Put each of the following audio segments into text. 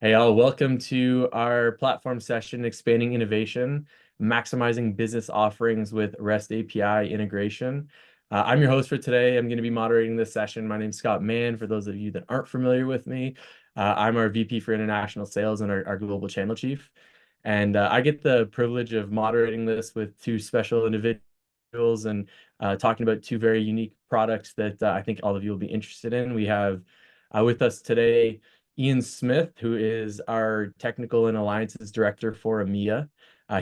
Hey, all, welcome to our platform session, Expanding Innovation, Maximizing Business Offerings with REST API Integration. I'm your host for today. I'm going to be moderating this session. My name is Scott Mann. For those of you that aren't familiar with me, I'm our VP for International Sales and our Global Channel Chief. And I get the privilege of moderating this with two special individuals and talking about two very unique products that I think all of you will be interested in. We have with us today Ian Smith, who is our Technical and Alliances Director for EMEA.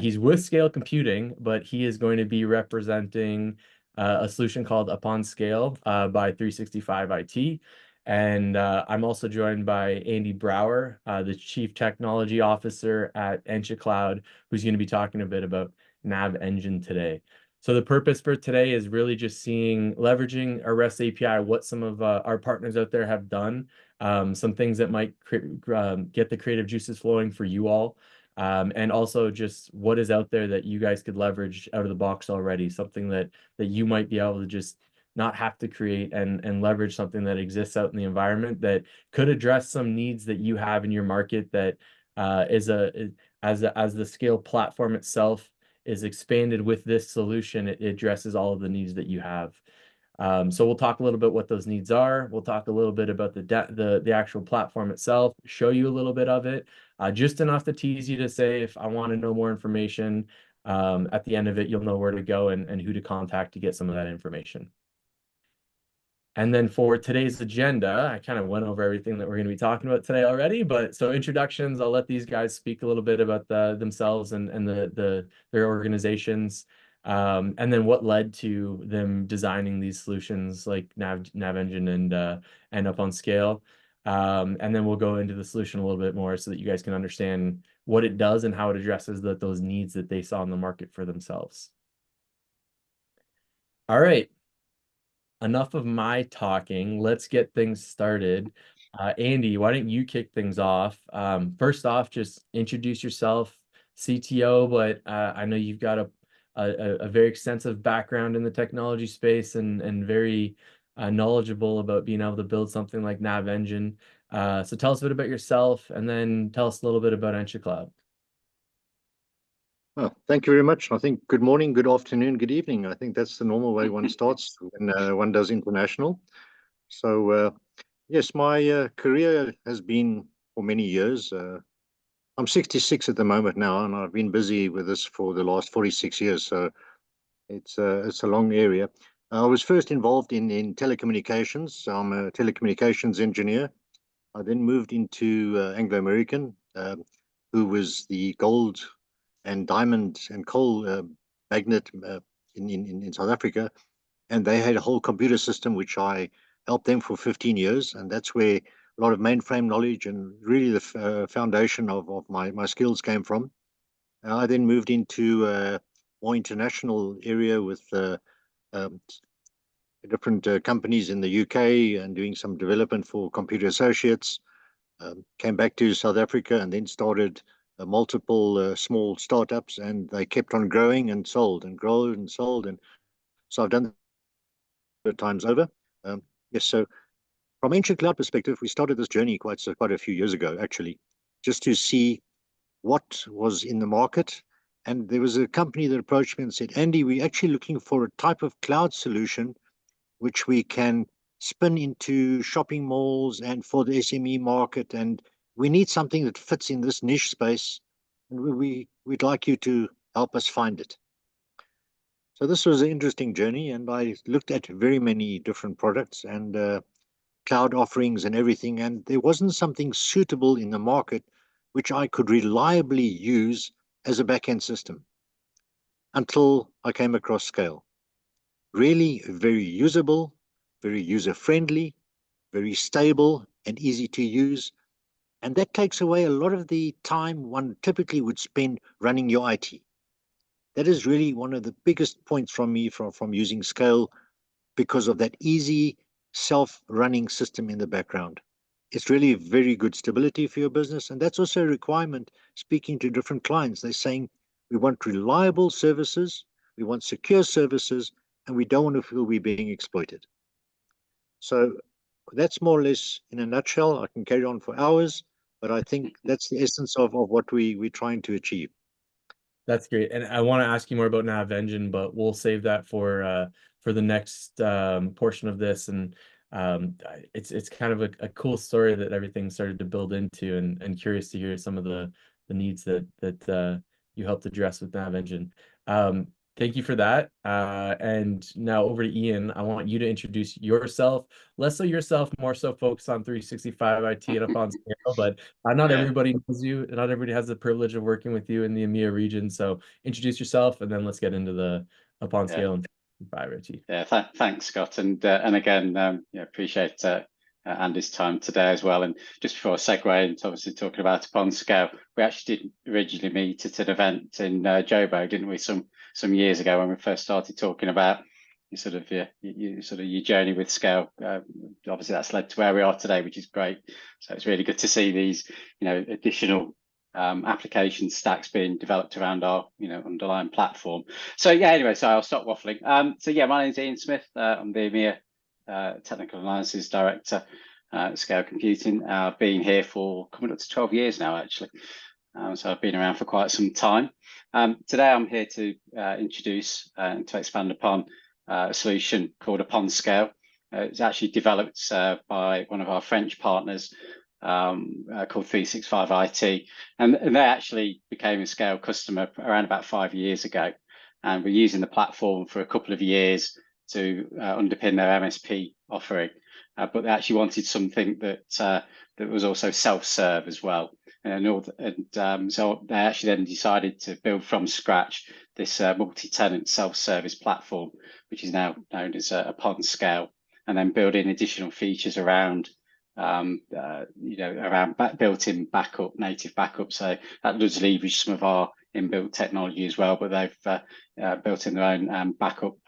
He's with Scale Computing, but he is going to be representing a solution called Upon Scale by 365 IT. And I'm also joined by Andy Brower, the Chief Technology Officer at EnchaCloud, who's going to be talking a bit about Nav Engine today. So the purpose for today is really just leveraging our REST API, what some of our partners out there have done, some things that might get the creative juices flowing for you all, and also just what is out there that you guys could leverage out of the box already, something that you might be able to just not have to create and leverage something that exists out in the environment that could address some needs that you have in your market that as the Scale platform itself is expanded with this solution, it addresses all of the needs that you have. So we'll talk a little bit what those needs are. We'll talk a little bit about the actual platform itself, show you a little bit of it, just enough to tease you to say, if I want to know more information, at the end of it, you'll know where to go and who to contact to get some of that information. And then for today's agenda, I kind of went over everything that we're going to be talking about today already, but so introductions, I'll let these guys speak a little bit about themselves and their organizations. And then what led to them designing these solutions like Nav Engine and Upon Scale. And then we'll go into the solution a little bit more so that you guys can understand what it does and how it addresses those needs that they saw in the market for themselves. All right. Enough of my talking. Let's get things started. Andy, why don't you kick things off? First off, just introduce yourself, CTO, but I know you've got a very extensive background in the technology space and very knowledgeable about being able to build something like Nav Engine. So tell us a bit about yourself and then tell us a little bit about EnchaCloud. Well, thank you very much. I think good morning, good afternoon, good evening. I think that's the normal way one starts when one does international. So, yes, my career has been for many years. I'm 66 at the moment now, and I've been busy with this for the last 46 years. So it's a long area. I was first involved in telecommunications. So I'm a telecommunications engineer. I then moved into Anglo American, who was the gold and diamond and coal magnet in South Africa. And they had a whole computer system which I helped them for 15 years. And that's where a lot of mainframe knowledge and really the foundation of my skills came from. I then moved into a more international area with um, different companies in the UK and doing some development for Computer Associates. Came back to South Africa and then started multiple small startups, and they kept on growing and sold and grown and sold. And so I've done that times over. Yes, so from Ancient Cloud perspective, we started this journey quite a few years ago, actually, just to see what was in the market. And there was a company that approached me and said, Andy, we're actually looking for a type of cloud solution which we can spin into shopping malls and for the SME market. And we need something that fits in this niche space. And we'd like you to help us find it. So this was an interesting journey, and I looked at very many different products and cloud offerings and everything, and there wasn't something suitable in the market which I could reliably use as a backend system until I came across Scale. Really very usable, very user-friendly, very stable and easy to use. And that takes away a lot of the time one typically would spend running your IT. That is really one of the biggest points from me from using Scale because of that easy self-running system in the background. It's really very good stability for your business. And that's also a requirement speaking to different clients. They're saying, we want reliable services, we want secure services, and we don't want to feel we're being exploited. So that's more or less in a nutshell. I can carry on for hours, but I think that's the essence of what we're trying to achieve. That's great. And I want to ask you more about Nav Engine, but we'll save that for the next portion of this. And it's kind of a cool story that everything started to build into, and curious to hear some of the needs that you helped address with Nav Engine. Thank you for that. And now over to Ian. I want you to introduce yourself, less so yourself, more so focus on 365 IT and Upon Scale, but not Yeah. everybody knows you. Not everybody has the privilege of working with you in the EMEA region. So introduce yourself, and then let's get into the Upon Scale and 365 IT. Yeah, thanks, Scott, and again, appreciate Andy's time today as well. And just before I segue into obviously talking about Upon Scale, we actually did originally meet at an event in Joburg, didn't we? Some years ago when we first started talking about your journey with Scale. Obviously, that's led to where we are today, which is great. So it's really good to see these, additional application stacks being developed around our underlying platform. So anyway, so I'll stop waffling. My name is Ian Smith. I'm the EMEA Technical Alliances Director at Scale Computing. I've been here for coming up to 12 years now, actually. So I've been around for quite some time. Today I'm here to introduce and to expand upon a solution called Upon Scale. It's actually developed by one of our French partners, called 365 IT, and they actually became a Scale customer around about 5 years ago, and we're using the platform for a couple of years to underpin their MSP offering, but they actually wanted something that was also self-serve as well, so they actually then decided to build from scratch this multi-tenant self-service platform, which is now known as Upon Scale, and then build in additional features around around built-in backup, native backup. So that does leverage some of our inbuilt technology as well, but they've built in their own backup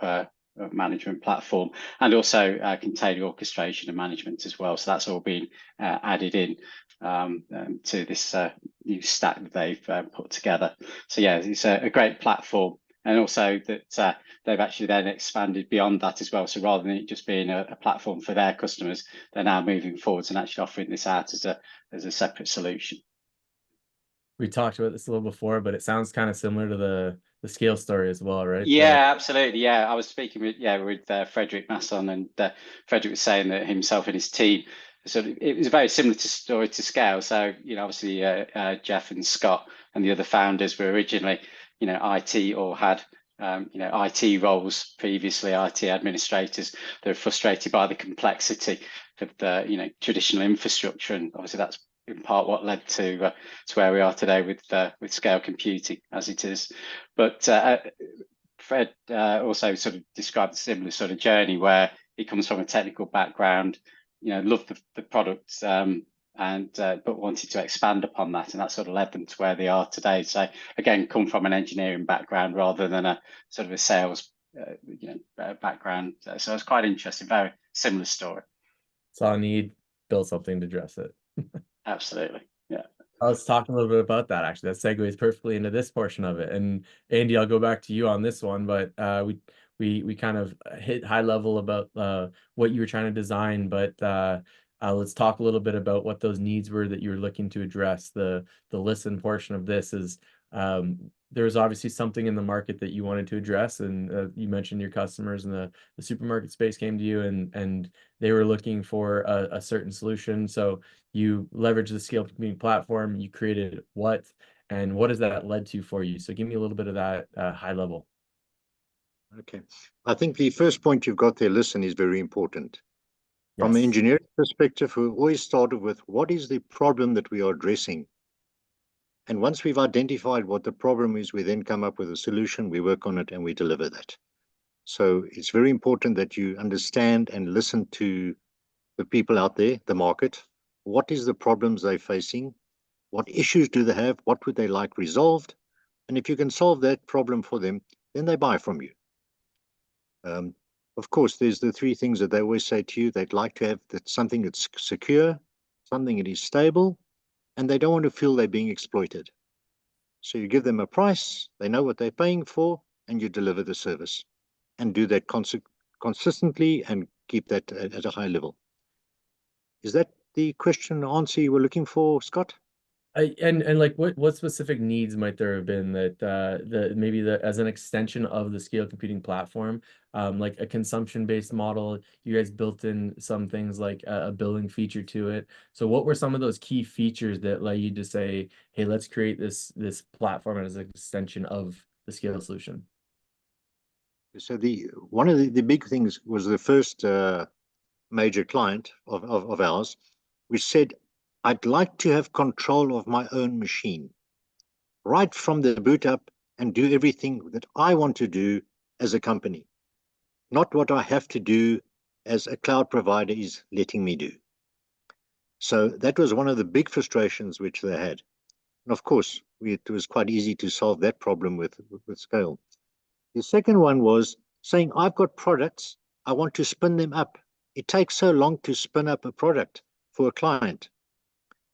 management platform, and also container orchestration and management as well. So that's all been added in to this new stack that they've put together. So it's a great platform. And also that they've actually then expanded beyond that as well. So rather than it just being a platform for their customers, they're now moving forwards and actually offering this out as a separate solution. We talked about this a little before, but it sounds kind of similar to the Scale story as well, right? Yeah, absolutely. Yeah, I was speaking with Frederick Masson, and Frederick was saying that himself and his team, it was a very similar story to Scale. So obviously Jeff and Scott and the other founders were originally IT, or had IT roles previously, IT administrators. They're frustrated by the complexity of the traditional infrastructure, and obviously that's in part what led to where we are today with Scale Computing as it is. But Fred also sort of described a similar sort of journey where he comes from a technical background, loved the product, but wanted to expand upon that, and that sort of led them to where they are today. So again, come from an engineering background rather than a sort of a sales background. So it's quite interesting, very similar story. Saw a need, built something to address it. Absolutely. Yeah. I was talking a little bit about that, actually. That segues perfectly into this portion of it. And Andy, I'll go back to you on this one, but we kind of hit high level about what you were trying to design, but let's talk a little bit about what those needs were that you were looking to address. The listen portion of this is there's obviously something in the market that you wanted to address, and you mentioned your customers in the supermarket space came to you, and they were looking for a certain solution. So you leveraged the Scale Computing platform. You created what, and what has that led to for you? So give me a little bit of that high level. Okay, I think the first point you've got there, listen, is very important. Yes. From an engineering perspective, we always started with what is the problem that we are addressing. And once we've identified what the problem is, we then come up with a solution, we work on it, and we deliver that. So it's very important that you understand and listen to the people out there, the market. What is the problems they're facing? What issues do they have? What would they like resolved? And if you can solve that problem for them, then they buy from you. Of course, there's the three things that they always say to you. They'd like to have something that's secure, something that is stable, and they don't want to feel they're being exploited. So you give them a price, they know what they're paying for, and you deliver the service. And do that consistently and keep that at a high level. Is that the question answer you were looking for, Scott? And like what specific needs might there have been that as an extension of the scale computing platform, like a consumption-based model, you guys built in some things like a billing feature to it. So what were some of those key features that led you to say, hey, let's create this platform as an extension of the scale solution? So one of the big things was the first major client of ours, which said, I'd like to have control of my own machine, right from the boot up, and do everything that I want to do as a company, not what I have to do as a cloud provider is letting me do. So that was one of the big frustrations which they had. And of course, it was quite easy to solve that problem with Scale. The second one was saying, I've got products, I want to spin them up. It takes so long to spin up a product for a client.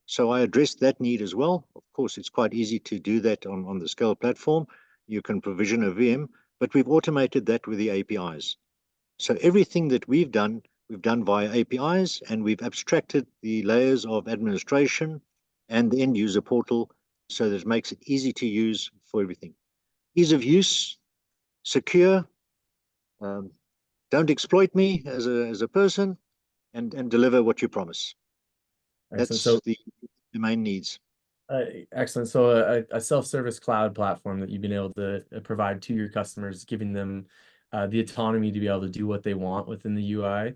So I addressed that need as well. Of course, it's quite easy to do that on the Scale platform. You can provision a VM, but we've automated that with the APIs. So everything that we've done via APIs, and we've abstracted the layers of administration and the end user portal so that it makes it easy to use for everything. Ease of use, secure, don't exploit me as a person, and deliver what you promise. Excellent. That's the main needs. Excellent. So a self-service cloud platform that you've been able to provide to your customers, giving them the autonomy to be able to do what they want within the UI,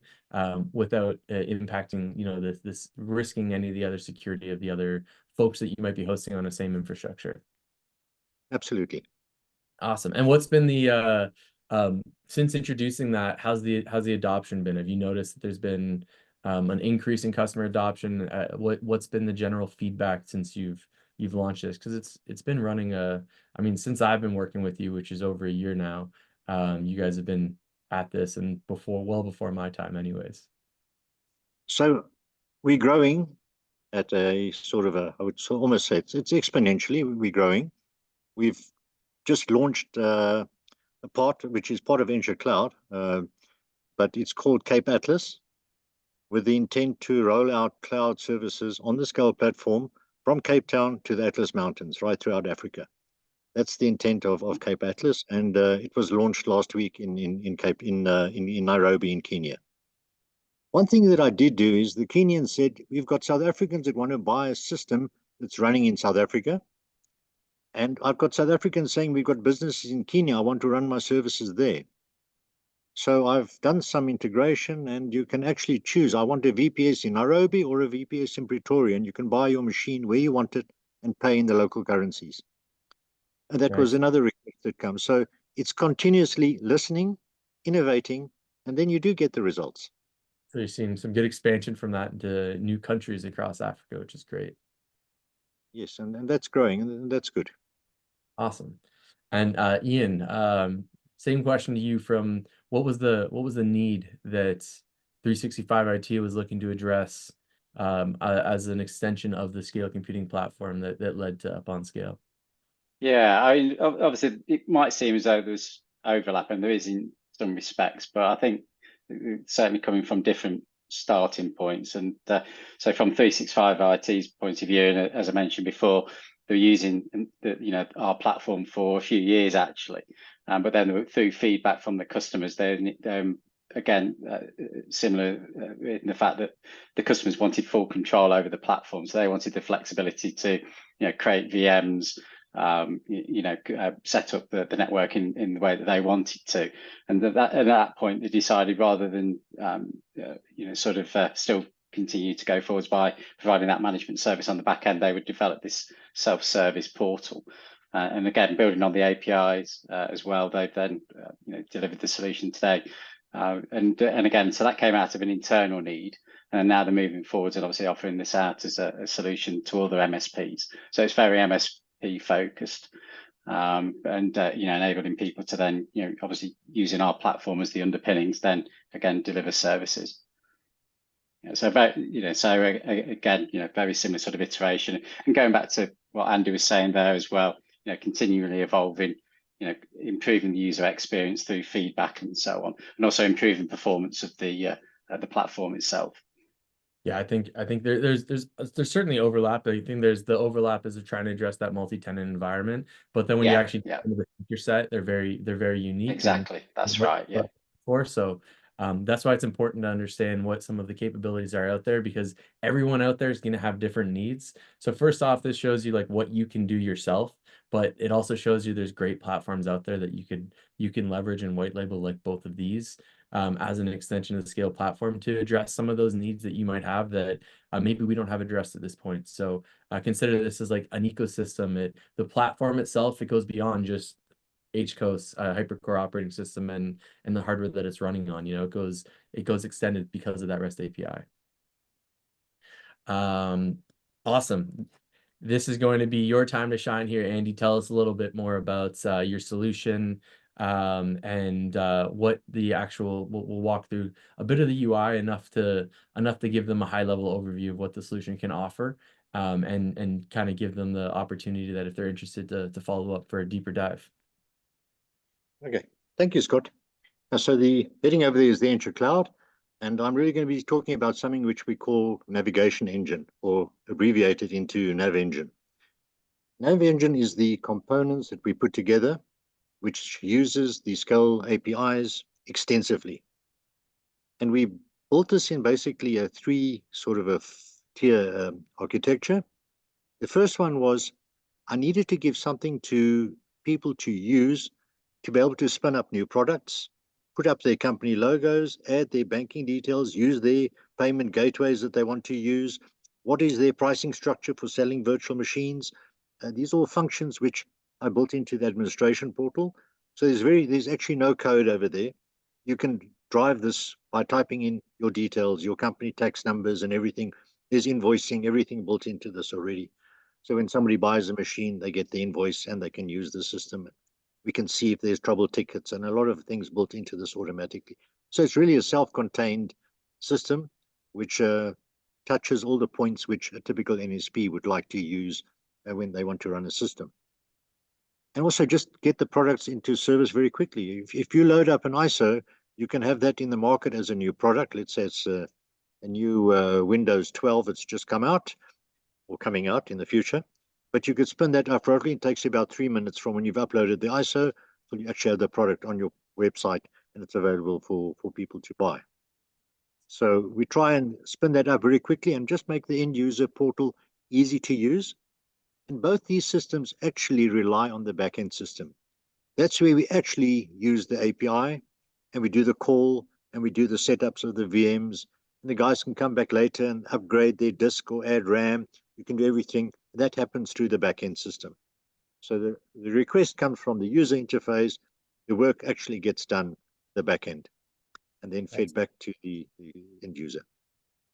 without impacting, this risking any of the other security of the other folks that you might be hosting on the same infrastructure. Absolutely. Awesome. And what's been the since introducing that, how's the adoption been? Have you noticed that there's been an increase in customer adoption? What's been the general feedback since you've launched this? Because it's been running I mean, since I've been working with you, which is over a year now, you guys have been at this and well before my time anyways. So we're growing at a sort of I would almost say it's exponentially, we're growing. We've just launched a part which is part of Ensure Cloud, but it's called Cape Atlas, with the intent to roll out cloud services on the Scale platform from Cape Town to the Atlas Mountains, right throughout Africa. That's the intent of Cape Atlas, and it was launched last week in Nairobi in Kenya. One thing that I did do is the Kenyans said, we've got South Africans that want to buy a system that's running in South Africa. And I've got South Africans saying, we've got businesses in Kenya, I want to run my services there. So I've done some integration, and you can actually choose, I want a VPS in Nairobi or a VPS in Pretoria, and you can buy your machine where you want it and pay in the local currencies. And that was another request that comes. So it's continuously listening, innovating, and then you do get the results. So you're seeing some good expansion from that into new countries across Africa, which is great. Yes, and that's growing, and that's good. Awesome. And Ian, same question to you from what was the need that 365 IT was looking to address as an extension of the scale computing platform that led to UponScale? Yeah, I mean, obviously it might seem as though there's overlap, and there is in some respects, but I think certainly coming from different starting points. And so from 365 IT's point of view, and as I mentioned before, they're using our platform for a few years actually, but then through feedback from the customers, they're again similar in the fact that the customers wanted full control over the platform, so they wanted the flexibility to create VMs, set up the network in the way that they wanted to, and at that point they decided, rather than still continue to go forwards by providing that management service on the back end, they would develop this self-service portal. And again, building on the APIs as well, they've then delivered the solution today. And again, so that came out of an internal need, and now they're moving forwards and obviously offering this out as a solution to other MSPs. So it's very MSP focused, and enabling people to then obviously using our platform as the underpinnings, then again deliver services. So again, very similar sort of iteration, and going back to what Andy was saying there as well, continually evolving, improving the user experience through feedback and so on, and also improving performance of the platform itself. Yeah, I think there's certainly overlap. I think there's the overlap is of trying to address that multi-tenant environment, but then when you Yeah, actually yeah, get into the feature set, they're very unique and exactly. That's what right. Yeah. for. So that's why it's important to understand what some of the capabilities are out there, because everyone out there is going to have different needs. So first off, this shows you like what you can do yourself, but it also shows you there's great platforms out there that you can leverage and white label like both of these as an extension of the Scale platform to address some of those needs that you might have that maybe we don't have addressed at this point. So consider this as like an ecosystem. The platform itself, it goes beyond just HCOS, hypercore operating system, and the hardware that it's running on. You know, it goes extended because of that REST API. Awesome. This is going to be your time to shine here, Andy. Tell us a little bit more about your solution and what the actual. We'll walk through a bit of the UI enough to give them a high level overview of what the solution can offer, and kind of give them the opportunity that if they're interested to follow up for a deeper dive. Okay, thank you, Scott. So the heading over there is the Entra Cloud, and I'm really going to be talking about something which we call Navigation Engine, or abbreviated into Nav Engine. Nav Engine is the components that we put together, which uses the Scale APIs extensively. And we built this in basically a three sort of a tier architecture. The first one was I needed to give something to people to use to be able to spin up new products, put up their company logos, add their banking details, use their payment gateways that they want to use. What is their pricing structure for selling virtual machines? These are all functions which I built into the administration portal. So there's actually no code over there. You can drive this by typing in your details, your company tax numbers and everything. There's invoicing, everything built into this already. So when somebody buys a machine, they get the invoice and they can use the system. We can see if there's trouble tickets and a lot of things built into this automatically. So it's really a self-contained system which touches all the points which a typical NSP would like to use when they want to run a system. And also just get the products into service very quickly. If you load up an ISO, you can have that in the market as a new product. Let's say it's a new Windows 12 that's just come out or coming out in the future. But you could spin that up remotely. It takes you about 3 minutes from when you've uploaded the ISO till you actually have the product on your website and it's available for people to buy. So we try and spin that up very quickly and just make the end user portal easy to use. And both these systems actually rely on the backend system. That's where we actually use the API and we do the call and we do the setups of the VMs. And the guys can come back later and upgrade their disk or add RAM. You can do everything. That happens through the backend system. So the request comes from the user interface. The work actually gets done the backend and then fed back to the end user.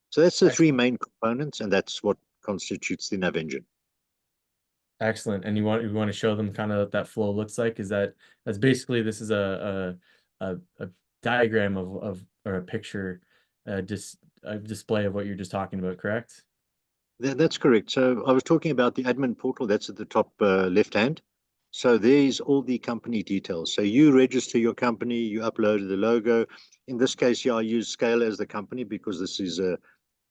So that's the three main components, and that's what constitutes the Nav Engine. Excellent. And you want to show them kind of what that flow looks like? That's basically, this is a diagram of or a picture, a display of what you're just talking about, correct? That's correct. So I was talking about the admin portal. That's at the top left hand. So there's all the company details. So you register your company, you upload the logo. In this case, yeah, I use Scale as the company because this is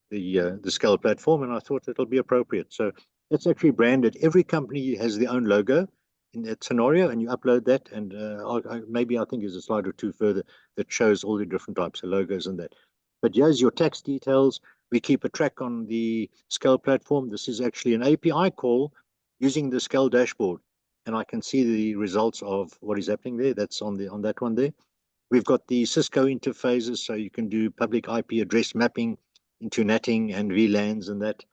the Scale platform, and I thought it'll be appropriate. So it's actually branded. Every company has their own logo in that scenario, and you upload that. And maybe I think there's a slide or two further that shows all the different types of logos and that. But here's your tax details. We keep a track on the Scale platform. This is actually an API call using the Scale dashboard, and I can see the results of what is happening there. That's on that one there. We've got the Cisco interfaces, so you can do public IP address mapping into NATing and VLANs and that.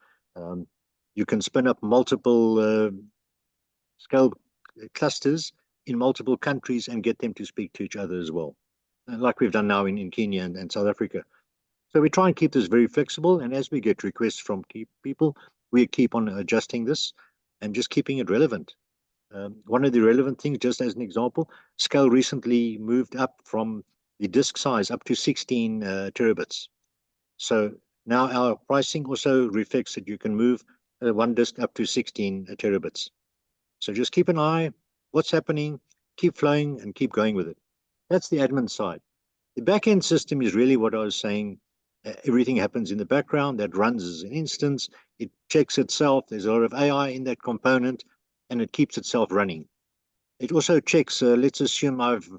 You can spin up multiple Scale clusters in multiple countries and get them to speak to each other as well, like we've done now in Kenya and South Africa. So we try and keep this very flexible, and as we get requests from people, we keep on adjusting this and just keeping it relevant. One of the relevant things, just as an example, Scale recently moved up from the disk size up to 16 terabits. So now our pricing also reflects that you can move one disk up to 16 terabits. So just keep an eye, what's happening, keep flowing and keep going with it. That's the admin side. The backend system is really what I was saying, Everything happens in the background that runs as an instance. It checks itself. There's a lot of AI in that component, and it keeps itself running. It also checks, let's assume I've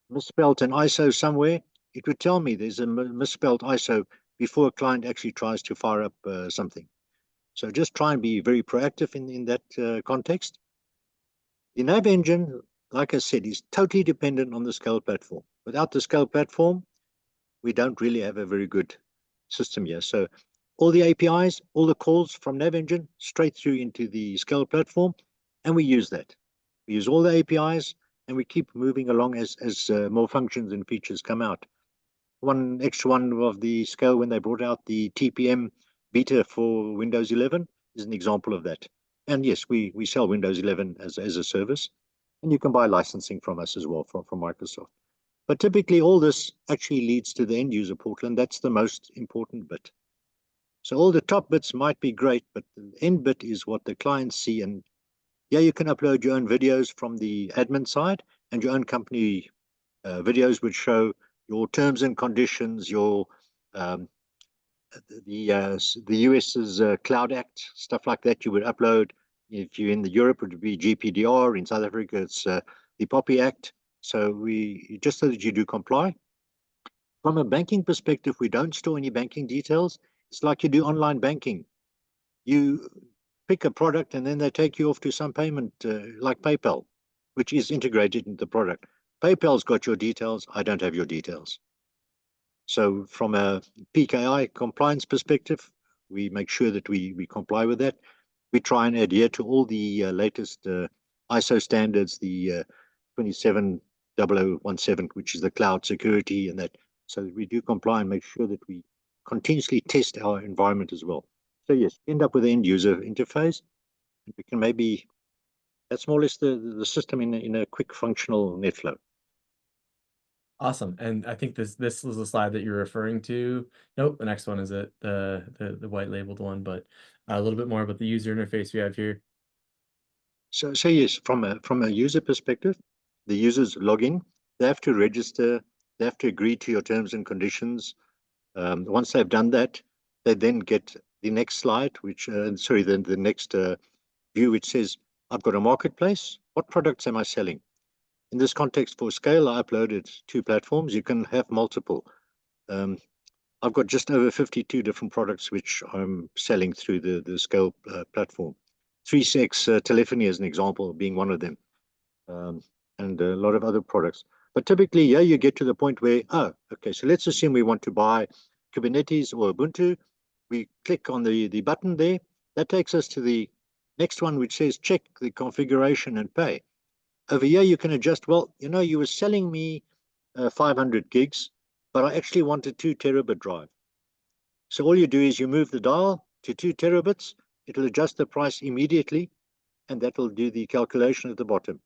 misspelled an ISO somewhere. It would tell me there's a misspelled ISO before a client actually tries to fire up something. So just try and be very proactive in that context. The Nav Engine, like I said, is totally dependent on the Scale platform. Without the Scale platform, we don't really have a very good system here. So all the APIs, all the calls from Nav Engine straight through into the Scale platform, and we use that. We use all the APIs, and we keep moving along as more functions and features come out. One extra one of the Scale, when they brought out the TPM beta for Windows 11, is an example of that. And yes, we sell Windows 11 as a service, and you can buy licensing from us as well from Microsoft. But typically all this actually leads to the end user portal, and that's the most important bit. So all the top bits might be great, but the end bit is what the clients see. And yeah, you can upload your own videos from the admin side, and your own company videos would show your terms and conditions, your the US's Cloud Act, stuff like that you would upload. If you're in Europe, it would be GPDR. In South Africa, it's the POPI Act. So we just so that you do comply. From a banking perspective, we don't store any banking details. It's like you do online banking. You pick a product and then they take you off to some payment like PayPal, which is integrated into the product. PayPal's got your details. I don't have your details. So from a PKI compliance perspective, we make sure that we comply with that. We try and adhere to all the latest ISO standards, the 27017, which is the cloud security, and that. So we do comply and make sure that we continuously test our environment as well. So yes, end up with the end user interface. We can maybe, that's more or less the system in a quick functional NetFlow. Awesome. And I think this was the slide that you're referring to. Nope, the next one is it, the white labeled one, but a little bit more about the user interface we have here. So yes, from a user perspective, the users log in, they have to register, they have to agree to your terms and conditions. Once they've done that, they then get the next slide, which the next view, which says, I've got a marketplace. What products am I selling? In this context, for Scale, I uploaded 2 platforms. You can have multiple. I've got just over 52 different products which I'm selling through the Scale platform. 3CX telephony as an example being one of them, and a lot of other products. But typically, yeah, you get to the point where, oh, okay, so let's assume we want to buy Kubernetes or Ubuntu. We click on the button there. That takes us to the next one, which says check the configuration and pay. Over here, you can adjust, well, you know, you were selling me 500 gigs, but I actually want a 2 terabit drive. So all you do is you move the dial to 2 terabits. It'll adjust the price immediately, and that will do the calculation at the bottom.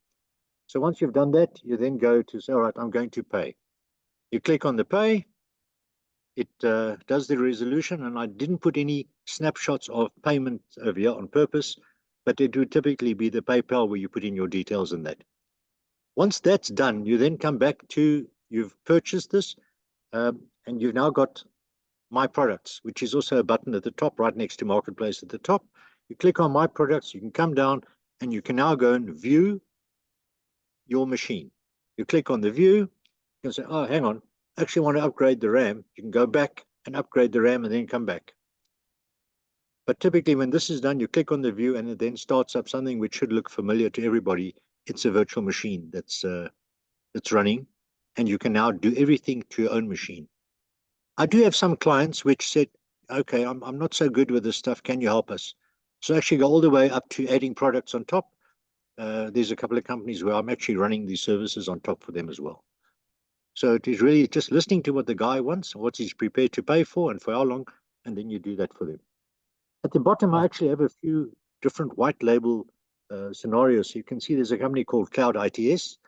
So once you've done that, you then go to say, all right, I'm going to pay. You click on the pay. It does the resolution, and I didn't put any snapshots of payment over here on purpose, but it would typically be the PayPal where you put in your details in that. Once that's done, you then come back to, you've purchased this, and you've now got My Products, which is also a button at the top, right next to Marketplace at the top. You click on My Products, you can come down, and you can now go and view your machine. You click on the view, you can say, oh, hang on, I actually want to upgrade the RAM. You can go back and upgrade the RAM and then come back. But typically when this is done, you click on the view and it then starts up something which should look familiar to everybody. It's a virtual machine that's running, and you can now do everything to your own machine. I do have some clients which said, okay, I'm not so good with this stuff. Can you help us? So actually go all the way up to adding products on top. There's a couple of companies where I'm actually running these services on top for them as well. So it is really just listening to what the guy wants, what he's prepared to pay for, and for how long, and then you do that for them. At the bottom, I actually have a few different white label scenarios. So you can see there's a company called Cloud ITS.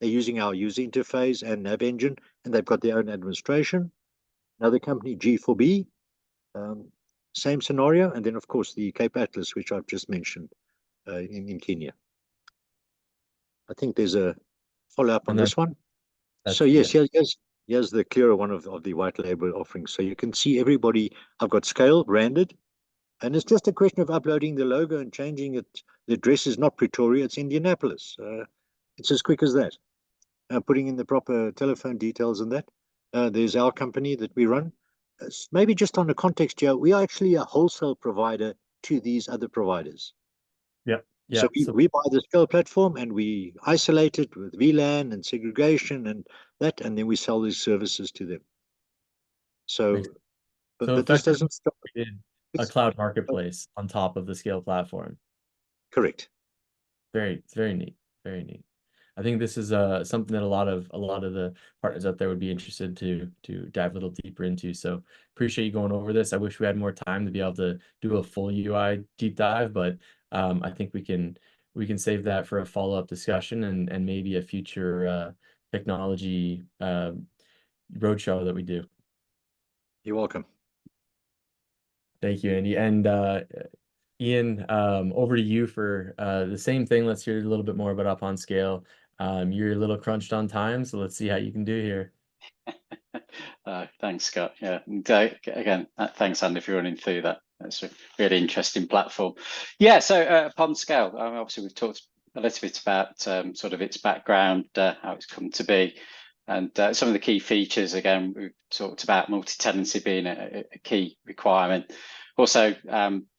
They're using our user interface and Nav Engine, and they've got their own administration. Another company, G4B, same scenario. And then, of course, the Cape Atlas, which I've just mentioned in Kenya. I think there's a follow-up on this one. So yes, here's the clearer one of the white label offerings. So you can see everybody, I've got scale branded, and it's just a question of uploading the logo and changing it. The address is not Pretoria, it's Indianapolis. It's as quick as that. Putting in the proper telephone details and that. There's our company that we run. Maybe just on a context here, we are actually a wholesale provider to these other providers. Yeah. So we buy the scale platform and we isolate it with VLAN and segregation and that, and then we sell these services to them. So, but this doesn't stop. A cloud marketplace on top of the Scale platform. Correct. It's very neat. Very neat. I think this is something that a lot of the partners out there would be interested to dive a little deeper into. So appreciate you going over this. I wish we had more time to be able to do a full UI deep dive, but I think we can save that for a follow-up discussion and maybe a future technology roadshow that we do. You're welcome. Thank you, Andy. And Ian, over to you for the same thing. Let's hear a little bit more about UponScale. You're a little crunched on time, so let's see how you can do here. Thanks, Scott. Yeah, and, again, thanks, Andy, for running through that. That's a really interesting platform. Yeah, so UponScale, obviously we've talked a little bit about sort of its background, how it's come to be, and some of the key features. Again, we've talked about multi-tenancy being a key requirement. Also,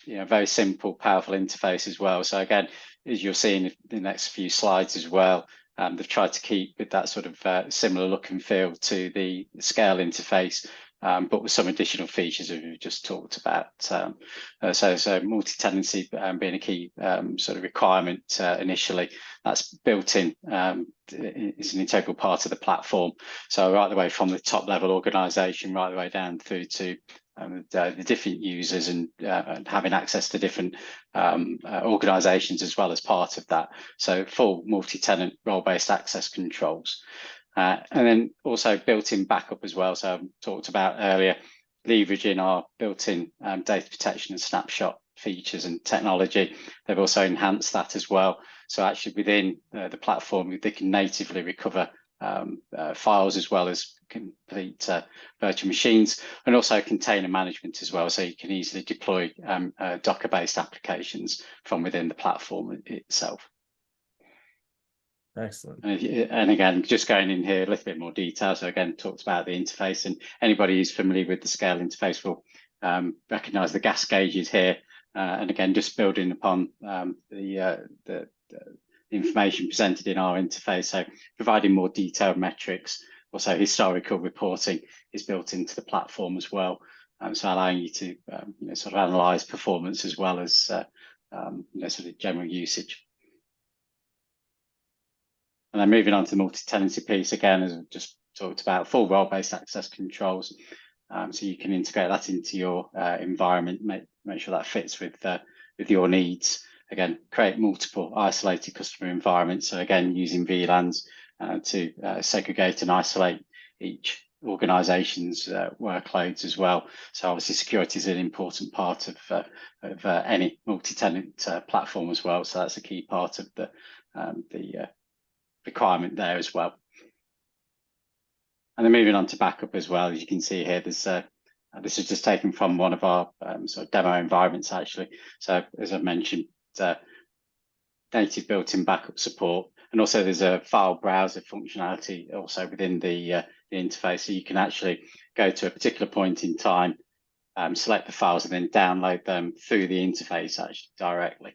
very simple, powerful interface as well. So again, as you'll see in the next few slides as well, they've tried to keep with that sort of similar look and feel to the Scale interface, but with some additional features that we've just talked about. So multi-tenancy being a key sort of requirement initially. That's built in, is an integral part of the platform. So right the way from the top level organization, right the way down through to the different users and having access to different organizations as well as part of that. So full multi-tenant role-based access controls. And then also built-in backup as well. So I talked about earlier, leveraging our built-in data protection and snapshot features and technology. They've also enhanced that as well. So actually within the platform, they can natively recover files as well as complete virtual machines, and also container management as well. So you can easily deploy Docker-based applications from within the platform itself. Excellent. And again, just going in here a little bit more detail. So again, talked about the interface, and anybody who's familiar with the Scale interface will recognize the gas gauges here. And again, just building upon the information presented in our interface, so providing more detailed metrics. Also, historical reporting is built into the platform as well, so allowing you to sort of analyze performance as well as sort of general usage. And then moving on to the multi-tenancy piece, again, as I just talked about, full role-based access controls. So you can integrate that into your environment, make sure that fits with your needs. Again, create multiple isolated customer environments. So again, using VLANs to segregate and isolate each organization's workloads as well. So obviously security is an important part of any multi-tenant platform as well. So that's a key part of the requirement there as well. And then moving on to backup as well, as you can see here, there's this is just taken from one of our sort of demo environments actually. So as I mentioned, native built-in backup support, and also there's a file browser functionality also within the interface, so you can actually go to a particular point in time, select the files, and then download them through the interface actually directly.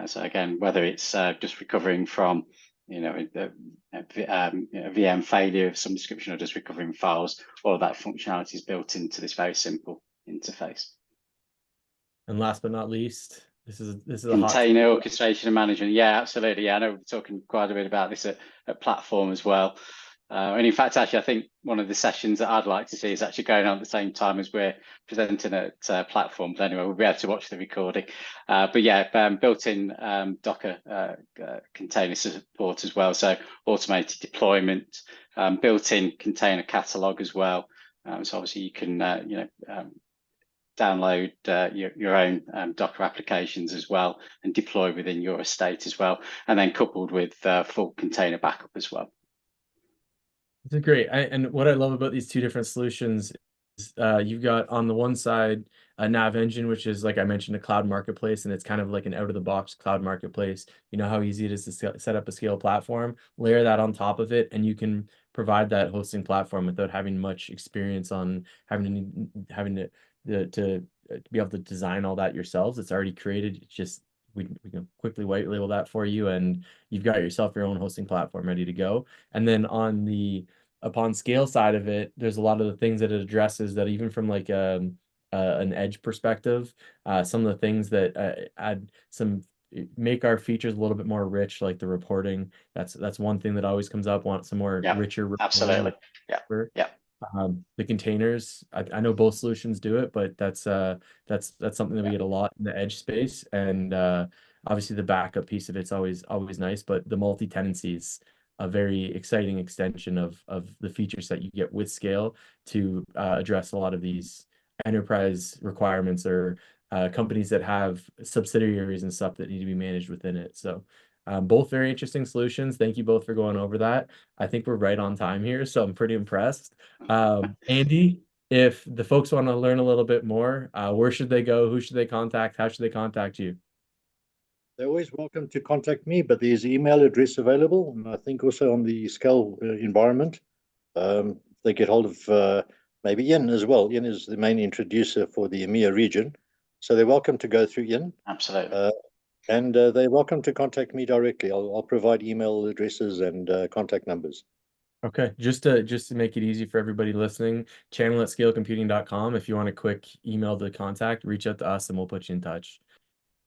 So again, whether it's just recovering from VM failure of some description or just recovering files, all of that functionality is built into this very simple interface. And last but not least, this is a container orchestration and management. Yeah, absolutely. Yeah, I know we're talking quite a bit about this at platform as well. And in fact, actually, I think one of the sessions that I'd like to see is actually going on at the same time as we're presenting at platform. But anyway, we'll be able to watch the recording. But yeah, built-in Docker container support as well. So automated deployment, built-in container catalog as well. So obviously you can download your own Docker applications as well and deploy within your estate as well. And then coupled with full container backup as well. This is great. And what I love about these two different solutions is you've got on the one side a Nav Engine, which is, like I mentioned, a cloud marketplace, and it's kind of like an out-of-the-box cloud marketplace. You know how easy it is to set up a scale platform, layer that on top of it, and you can provide that hosting platform without having much experience on having to be able to design all that yourselves. It's already created. It's just we can quickly white label that for you, and you've got yourself your own hosting platform ready to go. And then on the upon scale side of it, there's a lot of the things that it addresses that even from like an edge perspective, some of the things that add some make our features a little bit more rich, like the reporting. That's one thing that always comes up. Want some more Yeah, richer reporting. absolutely. Yeah, yeah. The containers, I know both solutions do it, but that's something that we get a lot in the edge space. And obviously the backup piece of it's always nice, but the multi-tenancy is a very exciting extension of the features that you get with scale to address a lot of these enterprise requirements or companies that have subsidiaries and stuff that need to be managed within it. So both very interesting solutions. Thank you both for going over that. I think we're right on time here, so I'm pretty impressed. Andy, if the folks want to learn a little bit more, where should they go? Who should they contact? How should they contact you? They're always welcome to contact me, but there's email address available, and I think also on the Scale environment. They get hold of maybe Ian as well. Ian is the main introducer for the EMEA region, so they're welcome to go through Ian. Absolutely. And they're welcome to contact me directly. I'll provide email addresses and contact numbers. Okay, just to make it easy for everybody listening, channel@scalecomputing.com. If you want a quick email to contact, reach out to us and we'll put you in touch.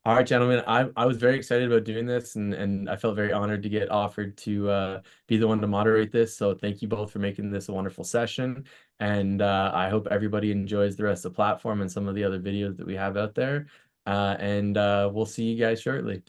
All right, gentlemen, I was very excited about doing this, and I felt very honored to get offered to be the one to moderate this. So thank you both for making this a wonderful session. And I hope everybody enjoys the rest of the platform and some of the other videos that we have out there. And we'll see you guys shortly.